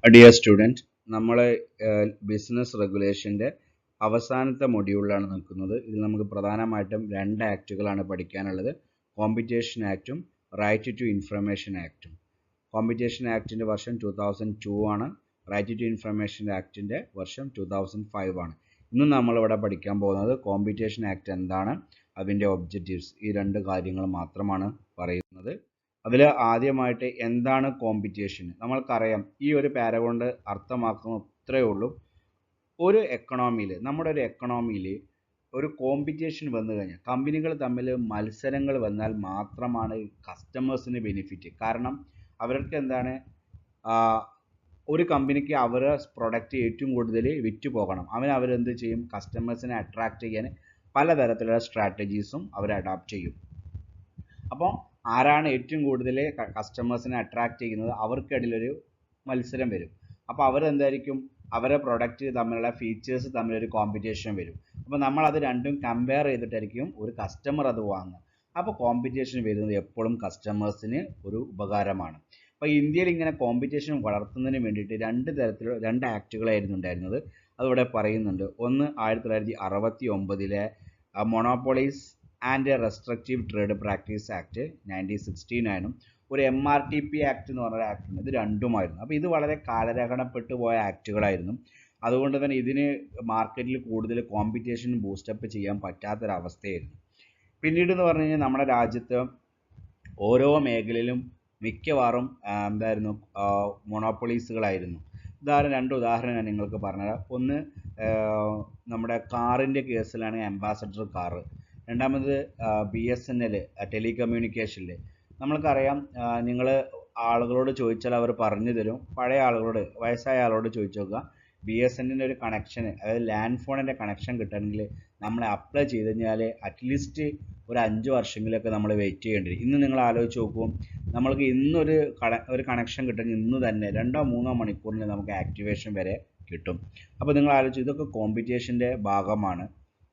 Dear student, നമ്മൾ business റെഗുലേഷൻ്റെ അവസാനത്തെ മൊഡ്യൂളിലാണ് നിൽക്കുന്നത്. ഇതിൽ നമുക്ക് പ്രധാനമായിട്ടും രണ്ട് ആക്റ്റുകളാണ് പഠിക്കാനുള്ളത്. കോമ്പറ്റീഷൻ ആക്റ്റും റൈറ്റ് ടു ഇൻഫർമേഷൻ ആക്റ്റും. കോമ്പറ്റീഷൻ ആക്ടിൻ്റെ വർഷം 2002 ആണ്. റൈറ്റ് ടു ഇൻഫർമേഷൻ ആക്ടിൻ്റെ വർഷം 2005 ആണ്. ഇന്ന് നമ്മളിവിടെ പഠിക്കാൻ പോകുന്നത് കോമ്പറ്റീഷൻ ആക്ട് എന്താണ്, അതിൻ്റെ ഒബ്ജക്റ്റീവ്സ്, ഈ രണ്ട് കാര്യങ്ങൾ മാത്രമാണ് പറയുന്നത്. അതിൽ ആദ്യമായിട്ട് എന്താണ് കോമ്പറ്റീഷൻ? നമ്മൾക്കറിയാം, ഈ ഒരു പാര കൊണ്ട് അർത്ഥമാക്കുന്നത് ഇത്രയേ ഉള്ളൂ. ഒരു എക്കണോമിയിൽ, നമ്മുടെ ഒരു എക്കണോമിയിൽ ഒരു കോമ്പറ്റീഷൻ വന്നു കഴിഞ്ഞാൽ, കമ്പനികൾ തമ്മിൽ മത്സരങ്ങൾ വന്നാൽ മാത്രമാണ് കസ്റ്റമേഴ്സിന് ബെനിഫിറ്റ്. കാരണം അവർക്ക് എന്താണ്, ഒരു കമ്പനിക്ക് അവരുടെ പ്രൊഡക്റ്റ് ഏറ്റവും കൂടുതൽ വിറ്റ് പോകണം. അവരെന്ത് ചെയ്യും? കസ്റ്റമേഴ്സിനെ അട്രാക്റ്റ് ചെയ്യാൻ പലതരത്തിലുള്ള സ്ട്രാറ്റജീസും അവർ അഡാപ്റ്റ് ചെയ്യും. അപ്പോൾ ആരാണ് ഏറ്റവും കൂടുതൽ കസ്റ്റമേഴ്സിനെ അട്രാക്റ്റ് ചെയ്യുന്നത്, അവർക്കിടയിലൊരു മത്സരം വരും. അപ്പോൾ അവരെന്തായിരിക്കും, അവരുടെ പ്രൊഡക്റ്റ് തമ്മിലുള്ള ഫീച്ചേഴ്സ് തമ്മിലൊരു കോമ്പറ്റീഷൻ വരും. അപ്പോൾ നമ്മളത് രണ്ടും കമ്പയർ ചെയ്തിട്ടായിരിക്കും ഒരു കസ്റ്റമർ അത് വാങ്ങുക. അപ്പോൾ കോമ്പറ്റീഷൻ വരുന്നത് എപ്പോഴും കസ്റ്റമേഴ്സിന് ഒരു ഉപകാരമാണ്. അപ്പോൾ ഇന്ത്യയിൽ ഇങ്ങനെ കോമ്പറ്റീഷൻ വളർത്തുന്നതിന് വേണ്ടിയിട്ട് രണ്ട് ആക്റ്റുകളായിരുന്നു ഉണ്ടായിരുന്നത്. അതിവിടെ പറയുന്നുണ്ട്. ഒന്ന് 1969 monopolies and restrictive trade practice act 1969 ഒരു MRTP ആക്ട് എന്ന് പറഞ്ഞ ആക്ട് ഉണ്ട്. ഇത് രണ്ടുമായിരുന്നു. അപ്പോൾ ഇത് വളരെ കാലഹരണപ്പെട്ടു പോയ ആക്റ്റുകളായിരുന്നു. അതുകൊണ്ട് തന്നെ ഇതിന് മാർക്കറ്റിൽ കൂടുതൽ കോമ്പറ്റീഷൻ ബൂസ്റ്റപ്പ് ചെയ്യാൻ പറ്റാത്തൊരവസ്ഥയായിരുന്നു. പിന്നീട് എന്ന് പറഞ്ഞു കഴിഞ്ഞാൽ നമ്മുടെ രാജ്യത്ത് ഓരോ മേഖലയിലും മിക്കവാറും എന്തായിരുന്നു, മൊണോപ്പൊളീസുകളായിരുന്നു. രണ്ട് ഉദാഹരണം ഞാൻ നിങ്ങൾക്ക് പറഞ്ഞുതരാം. ഒന്ന്, നമ്മുടെ കാറിൻ്റെ കേസിലാണെങ്കിൽ അംബാസഡർ കാറ്. രണ്ടാമത് BSNL ടെലികമ്മ്യൂണിക്കേഷനിൽ. നമ്മൾക്കറിയാം, നിങ്ങൾ ആളുകളോട് ചോദിച്ചാൽ അവർ പറഞ്ഞു തരും. പഴയ ആളുകളോട്, വയസ്സായ ആളോട് ചോദിച്ചു നോക്കുക, BSNL ഒരു കണക്ഷൻ, അതായത് ലാൻഡ് ഫോണിൻ്റെ കണക്ഷൻ കിട്ടണമെങ്കിൽ നമ്മൾ അപ്ലൈ ചെയ്ത് കഴിഞ്ഞാൽ അറ്റ്ലീസ്റ്റ് ഒരു 5 വർഷങ്ങളൊക്കെ നമ്മൾ വെയിറ്റ് ചെയ്യേണ്ടി വരും. ഇന്ന് നിങ്ങൾ ആലോചിച്ച് നോക്കും, നമ്മൾക്ക് ഒരു കണക്ഷൻ കിട്ടണമെങ്കിൽ ഇന്ന് തന്നെ 2-3 മണിക്കൂറിൽ നമുക്ക് ആക്ടിവേഷൻ വരെ കിട്ടും. അപ്പോൾ നിങ്ങൾ ആലോചിച്ചു, ഇതൊക്കെ കോമ്പറ്റീഷൻ്റെ ഭാഗമാണ്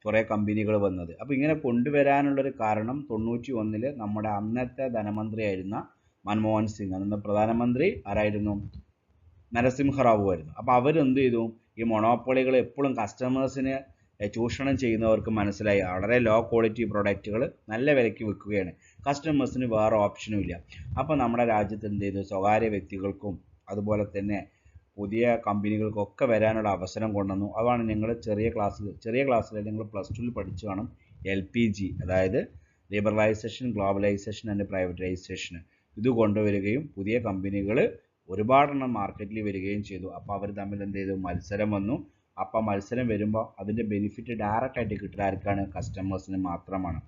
കുറേ കമ്പനികൾ വന്നത്. അപ്പോൾ ഇങ്ങനെ കൊണ്ടുവരാനുള്ളൊരു കാരണം 91 നമ്മുടെ അന്നത്തെ ധനമന്ത്രിയായിരുന്ന മൻമോഹൻ സിംഗ്, അന്നത്തെ പ്രധാനമന്ത്രി ആരായിരുന്നു? നരസിംഹറാവു ആയിരുന്നു. അപ്പോൾ അവരെന്ത് ചെയ്തു? ഈ മൊണോപ്പൊളികൾ എപ്പോഴും കസ്റ്റമേഴ്സിന് ചൂഷണം ചെയ്യുന്നവർക്ക് മനസ്സിലായി, വളരെ ലോ ക്വാളിറ്റി പ്രൊഡക്റ്റുകൾ നല്ല വിലയ്ക്ക് വിൽക്കുകയാണ്, കസ്റ്റമേഴ്സിന് വേറെ ഓപ്ഷനും ഇല്ല. അപ്പോൾ നമ്മുടെ രാജ്യത്ത് എന്ത് ചെയ്തു? സ്വകാര്യ വ്യക്തികൾക്കും അതുപോലെ തന്നെ പുതിയ കമ്പനികൾക്കൊക്കെ വരാനുള്ള അവസരം കൊണ്ടുവന്നു. അതാണ് നിങ്ങൾ ചെറിയ ക്ലാസ്സിൽ നിങ്ങൾ +2 പഠിച്ചു കാണും, LPG, അതായത് ലിബറലൈസേഷൻ, ഗ്ലോബലൈസേഷൻ ആൻഡ് പ്രൈവറ്റൈസേഷൻ. ഇത് കൊണ്ടുവരികയും പുതിയ കമ്പനികൾ ഒരുപാടെണ്ണം മാർക്കറ്റിൽ വരികയും ചെയ്തു. അപ്പോൾ അവർ തമ്മിൽ എന്ത് ചെയ്തു? മത്സരം വന്നു. അപ്പോൾ മത്സരം വരുമ്പോൾ അതിൻ്റെ ബെനിഫിറ്റ് ഡയറക്റ്റായിട്ട് കിട്ടുക ആർക്കാണ്? കസ്റ്റമേഴ്സിന് മാത്രമാണ്.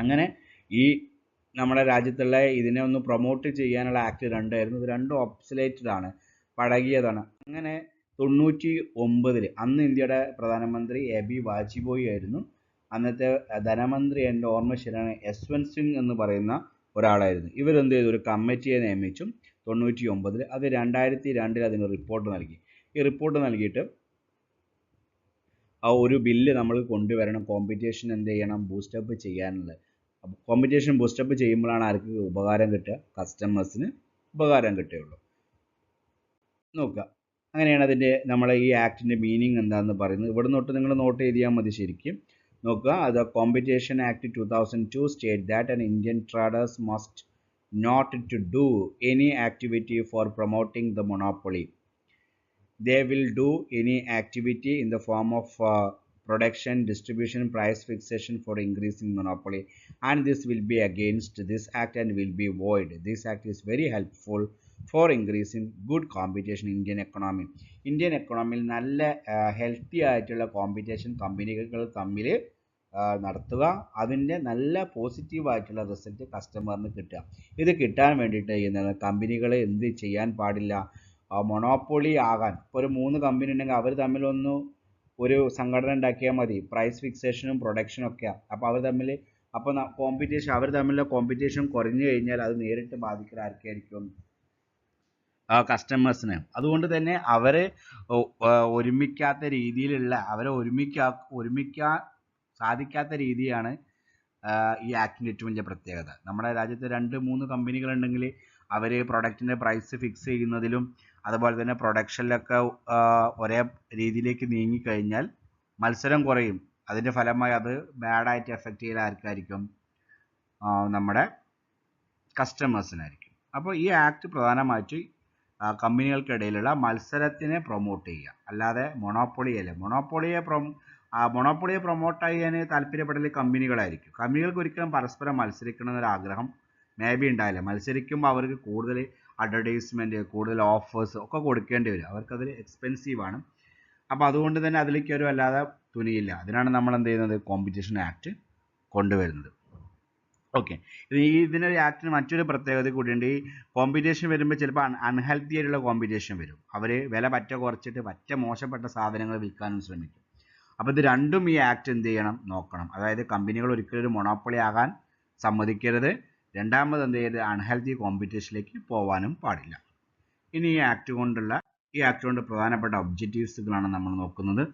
അങ്ങനെ ഈ നമ്മുടെ രാജ്യത്തുള്ള ഇതിനെ ഒന്ന് പ്രൊമോട്ട് ചെയ്യാനുള്ള ആക്ട് രണ്ടായിരുന്നു. ഇത് രണ്ടും ഒബ്സലേറ്റഡ് ആണ്, പഴകിയതാണ്. അങ്ങനെ 99 അന്ന് ഇന്ത്യയുടെ പ്രധാനമന്ത്രി AB വാജ്പേയി ആയിരുന്നു. അന്നത്തെ ധനമന്ത്രി, എൻ്റെ ഓർമ്മ ശരിയാണ്, യശ്വന്ത് സിംഗ് എന്ന് പറയുന്ന ഒരാളായിരുന്നു. ഇവരെന്ത് ചെയ്തു? ഒരു കമ്മിറ്റിയെ നിയമിച്ചു 99. അത് 2002 അതിന് റിപ്പോർട്ട് നൽകി. ഈ റിപ്പോർട്ട് നൽകിയിട്ട് ആ ഒരു ബില്ല് നമ്മൾ കൊണ്ടുവരണം, കോമ്പറ്റീഷൻ എന്ത് ചെയ്യണം? ബൂസ്റ്റപ്പ് ചെയ്യാനുള്ളത്. അപ്പോൾ കോമ്പറ്റീഷൻ ബൂസ്റ്റപ്പ് ചെയ്യുമ്പോഴാണ് ആർക്ക് ഉപകാരം കിട്ടുക? കസ്റ്റമേഴ്സിന് ഉപകാരം കിട്ടുകയുള്ളൂ. നോക്കുക, അങ്ങനെയാണ് അതിൻ്റെ നമ്മളെ ഈ ആക്ടിൻ്റെ മീനിങ് എന്താണെന്ന് പറയുന്നത്. ഇവിടെ തൊട്ട് നിങ്ങൾ നോട്ട് ചെയ്താൽ മതി. ശരിക്കും നോക്കുക, അത് competition act 2002 state that an Indian traders must not to do any activity for promoting the monopoly. They will do any activity in the form of production, distribution, price fixation for increasing monopoly, and this will be against this act and will be void. This act is very helpful for increasing good competition in Indian economy. Indian എക്കണോമിയിൽ നല്ല healthy ആയിട്ടുള്ള competition കമ്പനികൾ തമ്മിൽ നടത്തുക, അതിൻ്റെ നല്ല പോസിറ്റീവായിട്ടുള്ള result കസ്റ്റമറിന് കിട്ടുക. ഇത് കിട്ടാൻ വേണ്ടിയിട്ട് കമ്പനികൾ എന്ത് ചെയ്യാൻ പാടില്ല? മൊണോപ്പൊളി ആകാൻ, ഇപ്പോൾ ഒരു 3 കമ്പനി ഉണ്ടെങ്കിൽ അവർ തമ്മിലൊന്ന് ഒരു സംഘടന ഉണ്ടാക്കിയാൽ മതി, പ്രൈസ് ഫിക്സേഷനും പ്രൊഡക്ഷനും ഒക്കെ. അപ്പോൾ അവർ തമ്മിൽ തമ്മിലുള്ള കോമ്പറ്റീഷൻ കുറഞ്ഞു കഴിഞ്ഞാൽ അത് നേരിട്ട് ബാധിക്കുന്ന ആർക്കായിരിക്കും? കസ്റ്റമേഴ്സിന്. അതുകൊണ്ട് തന്നെ അവരെ ഒരുമിക്കാത്ത രീതിയിലുള്ള, അവരെ ഒരുമിക്കാൻ സാധിക്കാത്ത രീതിയാണ് ഈ ആക്ടിൻ്റെ ഏറ്റവും വലിയ പ്രത്യേകത. നമ്മുടെ രാജ്യത്ത് 2-3 കമ്പനികളുണ്ടെങ്കിൽ അവർ പ്രൊഡക്റ്റിൻ്റെ പ്രൈസ് ഫിക്സ് ചെയ്യുന്നതിലും അതുപോലെ തന്നെ പ്രൊഡക്ഷനിലൊക്കെ ഒരേ രീതിയിലേക്ക് നീങ്ങിക്കഴിഞ്ഞാൽ മത്സരം കുറയും. അതിൻ്റെ ഫലമായി അത് ബാഡായിട്ട് എഫക്റ്റ് ചെയ്യൽ ആർക്കായിരിക്കും? നമ്മുടെ കസ്റ്റമേഴ്സിനായിരിക്കും. അപ്പോൾ ഈ ആക്ട് പ്രധാനമായിട്ട് കമ്പനികൾക്കിടയിലുള്ള മത്സരത്തിനെ പ്രൊമോട്ട് ചെയ്യുക, അല്ലാതെ മൊണോപ്പൊളി അല്ല. മൊണോപ്പൊളിയെ പ്രൊമോട്ട് ചെയ്യാൻ താല്പര്യപ്പെടൽ കമ്പനികളായിരിക്കും. കമ്പനികൾക്ക് ഒരിക്കലും പരസ്പരം മത്സരിക്കണം എന്നൊരാഗ്രഹം മേ ബി ഉണ്ടാവില്ല. മത്സരിക്കുമ്പോൾ അവർക്ക് കൂടുതൽ അഡ്വർടൈസ്മെൻറ്റ്, കൂടുതൽ ഓഫേഴ്സ് ഒക്കെ കൊടുക്കേണ്ടി വരും. അവർക്കതിൽ എക്സ്പെൻസീവാണ്. അപ്പോൾ അതുകൊണ്ട് തന്നെ അതിലേക്ക് ഒരു അല്ലാതെ തുനിയില്ല. അതിനാണ് നമ്മൾ എന്ത് ചെയ്യുന്നത്? കോമ്പറ്റീഷൻ ആക്ട് കൊണ്ടുവരുന്നത്. ഓക്കെ, ഇതിനൊരു ആക്ടിന് മറ്റൊരു പ്രത്യേകത കൂടിയുണ്ട്. ഈ കോമ്പറ്റീഷൻ വരുമ്പോൾ ചിലപ്പോൾ അൺഹെൽത്തി ആയിട്ടുള്ള കോമ്പറ്റീഷൻ വരും. അവർ വില പറ്റ കുറച്ചിട്ട് പറ്റ മോശപ്പെട്ട സാധനങ്ങൾ വിൽക്കാനും ശ്രമിക്കും. അപ്പോൾ ഇത് രണ്ടും ഈ ആക്ട് എന്ത് ചെയ്യണം? നോക്കണം. അതായത് കമ്പനികൾ ഒരിക്കലും ഒരു മൊണോപ്പൊളി ആകാൻ സമ്മതിക്കരുത്. രണ്ടാമത് എന്ത് ചെയ്യരുത്? അൺഹെൽത്തി കോമ്പറ്റീഷനിലേക്ക് പോകാനും പാടില്ല. ഇനി ഈ ആക്ട് കൊണ്ട് പ്രധാനപ്പെട്ട ഒബ്ജക്റ്റീവ്സുകളാണ് നമ്മൾ നോക്കുന്നത്.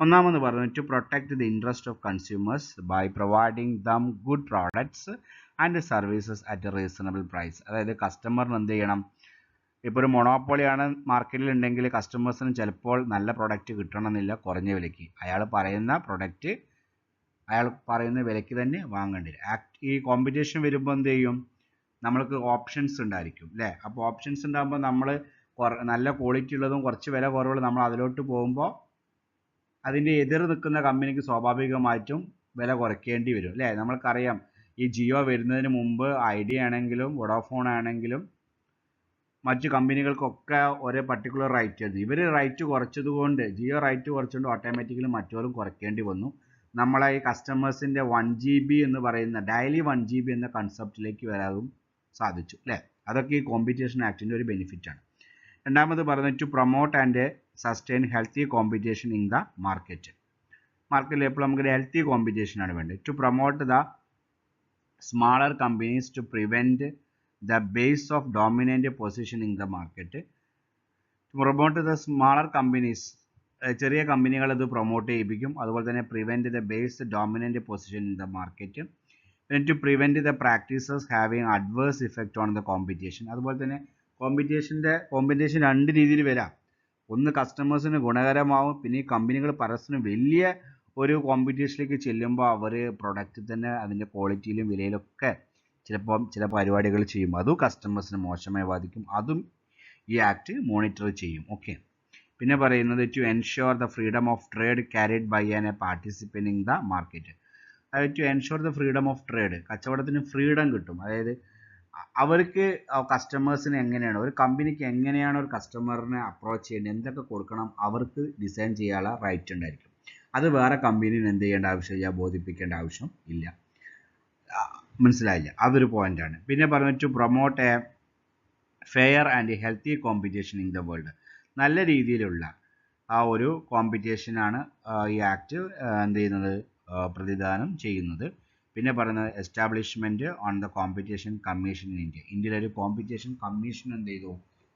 ഒന്നാമത് പറയുന്നത് to protect the interest of consumers by providing them good products and services at a reasonable price. അതായത് കസ്റ്റമറിന് എന്ത് ചെയ്യണം? ഇപ്പോൾ ഒരു മൊണോപ്പൊളിയാണ് മാർക്കറ്റിൽ ഉണ്ടെങ്കിൽ കസ്റ്റമേഴ്സിന് ചിലപ്പോൾ നല്ല പ്രൊഡക്റ്റ് കിട്ടണമെന്നില്ല കുറഞ്ഞ വിലയ്ക്ക്. അയാൾ പറയുന്ന വിലയ്ക്ക് തന്നെ വാങ്ങേണ്ടി വരും. ഈ കോമ്പറ്റീഷൻ വരുമ്പോൾ എന്ത് ചെയ്യും? നമ്മൾക്ക് ഓപ്ഷൻസ് ഉണ്ടായിരിക്കും അല്ലേ? അപ്പോൾ ഓപ്ഷൻസ് ഉണ്ടാകുമ്പോൾ നമ്മൾ നല്ല ക്വാളിറ്റി ഉള്ളതും കുറച്ച് വില കുറവുള്ള നമ്മൾ അതിലോട്ട് പോകുമ്പോൾ അതിൻ്റെ എതിർ നിൽക്കുന്ന കമ്പനിക്ക് സ്വാഭാവികമായിട്ടും വില കുറയ്ക്കേണ്ടി വരും അല്ലേ? നമ്മൾക്കറിയാം, ഈ ജിയോ വരുന്നതിന് മുമ്പ് ഐഡിയ ആണെങ്കിലും വോഡാഫോൺ ആണെങ്കിലും മറ്റു കമ്പനികൾക്കൊക്കെ ഒരു പർട്ടിക്കുലർ റേറ്റ് ആയിരുന്നു. ഇവർ റേറ്റ് കുറച്ചതുകൊണ്ട്, ജിയോ റേറ്റ് കുറച്ചുകൊണ്ട് ഓട്ടോമാറ്റിക്കലി മറ്റവരും കുറയ്ക്കേണ്ടി വന്നു. നമ്മളെ ഈ കസ്റ്റമേഴ്സിൻ്റെ 1 GB എന്ന് പറയുന്ന ഡെയിലി 1 GB എന്ന കൺസെപ്റ്റിലേക്ക് വരാനും സാധിച്ചു അല്ലേ? അതൊക്കെ ഈ കോമ്പറ്റീഷൻ ആക്ടിൻ്റെ ഒരു ബെനിഫിറ്റാണ്. രണ്ടാമത് പറയുന്നത് to promote and sustain healthy competition in the market. മാർക്കറ്റിൽ എപ്പോഴും നമുക്ക് ഹെൽത്തി കോമ്പറ്റീഷനാണ് വേണ്ടത്. To promote the smaller companies to prevent the base of dominant position in the market. To promote the smaller companies, ചെറിയ കമ്പനികൾ ഇത് പ്രൊമോട്ട് ചെയ്യിപ്പിക്കും. അതുപോലെ തന്നെ prevent the base dominant position in the market. പിന്നെ to prevent the practices having adverse effect on the competition. അതുപോലെ തന്നെ competition രണ്ട് രീതിയിൽ വരാം. ഒന്ന് കസ്റ്റമേഴ്സിന് ഗുണകരമാവും, പിന്നെ ഈ കമ്പനികൾ പരസ്പരം വലിയ ഒരു കോമ്പറ്റീഷനിലേക്ക് ചെല്ലുമ്പോൾ അവർ പ്രൊഡക്റ്റ് തന്നെ അതിൻ്റെ ക്വാളിറ്റിയിലും വിലയിലൊക്കെ ചിലപ്പോൾ ചില പരിപാടികൾ ചെയ്യും. അതും കസ്റ്റമേഴ്സിന് മോശമായി ബാധിക്കും. അതും ഈ ആക്ട് മോണിറ്റർ ചെയ്യും. ഓക്കെ, പിന്നെ പറയുന്നത് to ensure the freedom of trade carried by a participant in the market. അതായത് to ensure the freedom of trade, കച്ചവടത്തിന് ഫ്രീഡം കിട്ടും. അതായത് അവർക്ക് കസ്റ്റമേഴ്സിന് എങ്ങനെയാണ്, ഒരു കമ്പനിക്ക് എങ്ങനെയാണ് ഒരു കസ്റ്റമറിനെ അപ്രോച്ച് ചെയ്യേണ്ടത്, എന്തൊക്കെ കൊടുക്കണം, അവർക്ക് ഡിസൈൻ ചെയ്യാനുള്ള റൈറ്റ് ഉണ്ടായിരിക്കും. അത് വേറെ കമ്പനിന് എന്ത് ചെയ്യേണ്ട ആവശ്യമില്ല, ബോധിപ്പിക്കേണ്ട ആവശ്യം ഇല്ല. മനസ്സിലായില്ല? അതൊരു പോയിന്റാണ്. പിന്നെ പറഞ്ഞു to promote a fair and healthy competition in the world. നല്ല രീതിയിലുള്ള ആ ഒരു കോമ്പറ്റീഷനാണ് ഈ ആക്ട് എന്ത് ചെയ്യുന്നത്? പ്രതിദാനം ചെയ്യുന്നത്. പിന്നെ പറയുന്നത് establishment on the competition commission in India. ഇന്ത്യയിൽ ഒരു കോമ്പറ്റീഷൻ കമ്മീഷൻ എന്ത് ചെയ്തു?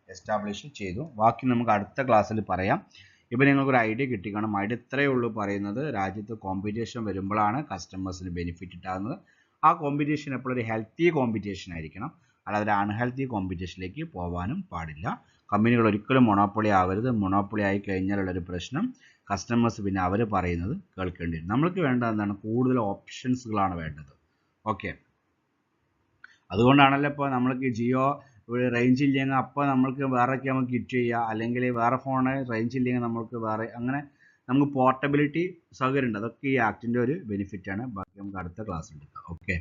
എസ്റ്റാബ്ലിഷ് ചെയ്തു. ബാക്കി നമുക്ക് അടുത്ത ക്ലാസ്സിൽ പറയാം. ഇപ്പോൾ നിങ്ങൾക്കൊരു ഐഡിയ കിട്ടിക്കണം. ഐഡിയ ഇത്രയേ ഉള്ളൂ പറയുന്നത്. രാജ്യത്ത് കോമ്പറ്റീഷൻ വരുമ്പോഴാണ് കസ്റ്റമേഴ്സിന് ബെനിഫിറ്റ് ഉണ്ടാകുന്നത്. ആ കോമ്പറ്റീഷൻ എപ്പോഴും ഒരു ഹെൽത്തി കോമ്പറ്റീഷൻ ആയിരിക്കണം, അല്ലാതെ ഒരു അൺഹെൽത്തി കോമ്പറ്റീഷനിലേക്ക് പോകാനും പാടില്ല. കമ്പനികൾ ഒരിക്കലും മൊണോപ്പൊളി ആവരുത്. മൊണോപ്പൊളി ആയി കഴിഞ്ഞാലുള്ളൊരു പ്രശ്നം, കസ്റ്റമേഴ്സ് പിന്നെ അവർ പറയുന്നത് കേൾക്കേണ്ടി വരും. നമ്മൾക്ക് വേണ്ടത് എന്താണ്? കൂടുതൽ ഓപ്ഷൻസുകളാണ് വേണ്ടത്. ഓക്കെ, അതുകൊണ്ടാണല്ലോ ഇപ്പോൾ നമ്മൾക്ക് ജിയോ റേഞ്ച് ഇല്ലെങ്കിൽ അപ്പോൾ നമ്മൾക്ക് വേറെയൊക്കെ നമുക്ക് കിറ്റ് ചെയ്യുക, അല്ലെങ്കിൽ വേറെ ഫോണ് റേഞ്ച് ഇല്ലെങ്കിൽ നമ്മൾക്ക് വേറെ, അങ്ങനെ നമുക്ക് പോർട്ടബിലിറ്റി സൗകര്യം ഉണ്ട്. അതൊക്കെ ഈ ആക്ടിൻ്റെ ഒരു ബെനിഫിറ്റാണ്. ബാക്കി നമുക്ക് അടുത്ത ക്ലാസ്സിൽ എടുക്കാം. ഓക്കെ.